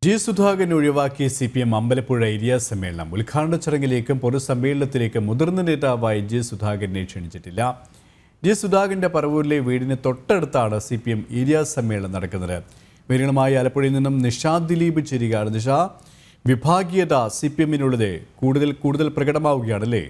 G സുധാകരനെ ഒഴിവാക്കി CPM Ambalappuzha area സമ്മേളനം ഉദ്ഘാടന ചടങ്ങിലേക്കും പൊതുസമ്മേളനത്തിലേക്കും മുതിർന്ന നേതാവായി ജി സുധാകരനെ ക്ഷണിച്ചിട്ടില്ല. ജി സുധാകരന്റെ പറവൂരിലെ വീടിന് തൊട്ടടുത്താണ് CPM ഏരിയ സമ്മേളനം നടക്കുന്നത്. വിവരങ്ങളുമായി ആലപ്പുഴയിൽ നിന്നും നിഷാദ് ദിലീപ് ചേരുകയാണ്. നിഷ, വിഭാഗീയത CPMനുള്ളത് കൂടുതൽ പ്രകടമാവുകയാണല്ലേ?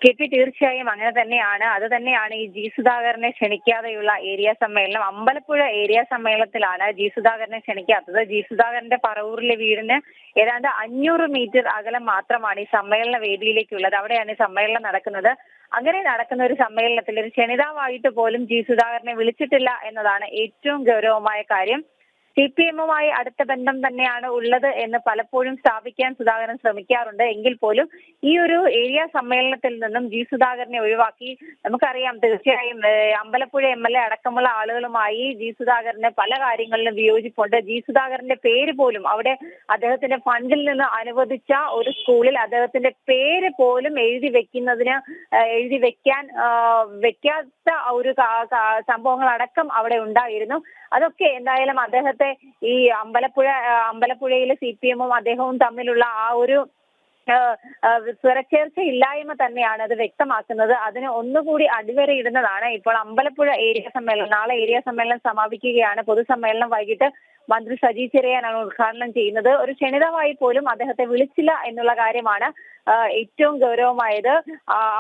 KP തീർച്ചയായും അങ്ങനെ തന്നെയാണ്. അത് തന്നെയാണ് ഈ ജി സുധാകരനെ ക്ഷണിക്കാതെയുള്ള ഏരിയ സമ്മേളനം. അമ്പലപ്പുഴ ഏരിയ സമ്മേളനത്തിലാണ് ജി സുധാകരനെ ക്ഷണിക്കാത്തത്. ജി സുധാകരന്റെ പറവൂരിലെ വീടിന് ഏതാണ്ട് 500 മീറ്റർ അകലം മാത്രമാണ് ഈ സമ്മേളന വേദിയിലേക്കുള്ളത്. അവിടെയാണ് ഈ സമ്മേളനം നടക്കുന്നത്. അങ്ങനെ നടക്കുന്ന ഒരു സമ്മേളനത്തിൽ ഒരു ക്ഷണിതാവായിട്ട് പോലും ജി സുധാകരനെ വിളിച്ചിട്ടില്ല എന്നതാണ് ഏറ്റവും ഗൗരവമായ കാര്യം. CPMുമായി അടുത്ത ബന്ധം തന്നെയാണ് ഉള്ളത് എന്ന് പലപ്പോഴും സ്ഥാപിക്കാൻ സുധാകരൻ ശ്രമിക്കാറുണ്ട്. എങ്കിൽ പോലും ഈ ഒരു ഏരിയ സമ്മേളനത്തിൽ നിന്നും ജി സുധാകരനെ ഒഴിവാക്കി. നമുക്കറിയാം, തീർച്ചയായും അമ്പലപ്പുഴ MLA അടക്കമുള്ള ആളുകളുമായി ജി സുധാകരന് പല കാര്യങ്ങളിലും വിയോജിപ്പുണ്ട്. ജി സുധാകരന്റെ പേര് പോലും അവിടെ അദ്ദേഹത്തിന്റെ ഫണ്ടിൽ നിന്ന് അനുവദിച്ച ഒരു സ്കൂളിൽ അദ്ദേഹത്തിന്റെ പേര് പോലും എഴുതി വെക്കാത്ത ഒരു സംഭവങ്ങളടക്കം അവിടെ ഉണ്ടായിരുന്നു. അതൊക്കെ എന്തായാലും അദ്ദേഹത്തെ ഈ അമ്പലപ്പുഴയിലെ CPMും അദ്ദേഹവും തമ്മിലുള്ള ആ ഒരു സ്വരച്ചേർച്ച ഇല്ലായ്മ തന്നെയാണ് അത് വ്യക്തമാക്കുന്നത്. അതിന് ഒന്നുകൂടി അടിവരയിടുന്നതാണ് ഇപ്പോൾ അമ്പലപ്പുഴ ഏരിയ സമ്മേളനം. നാളെ ഏരിയ സമ്മേളനം സമാപിക്കുകയാണ്. പൊതുസമ്മേളനം വൈകിട്ട് മന്ത്രി സജി ചെറിയാനാണ് ഉദ്ഘാടനം ചെയ്യുന്നത്. ഒരു ക്ഷണിതാവായി പോലും അദ്ദേഹത്തെ വിളിച്ചില്ല എന്നുള്ള കാര്യമാണ് ഏറ്റവും ഗൗരവമായത്.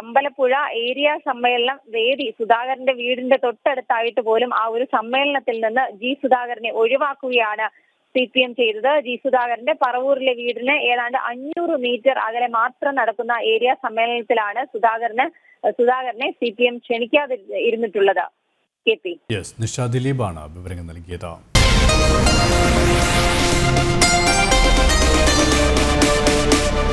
അമ്പലപ്പുഴ ഏരിയ സമ്മേളനം വേദി സുധാകരന്റെ വീടിന്റെ തൊട്ടടുത്തായിട്ട് പോലും ആ ഒരു സമ്മേളനത്തിൽ നിന്ന് ജി സുധാകരനെ ഒഴിവാക്കുകയാണ് CPM ചെയ്തത്. ജി സുധാകരന്റെ പറവൂരിലെ വീടിന് ഏതാണ്ട് 500 മീറ്റർ അകലെ മാത്രം നടക്കുന്ന ഏരിയ സമ്മേളനത്തിലാണ് സുധാകരനെ CPM ക്ഷണിക്കാതെ ഇരുന്നിട്ടുള്ളത്. KP നിഷാദ് ദിലീപാണ് വിവരങ്ങൾ നൽകിയത്.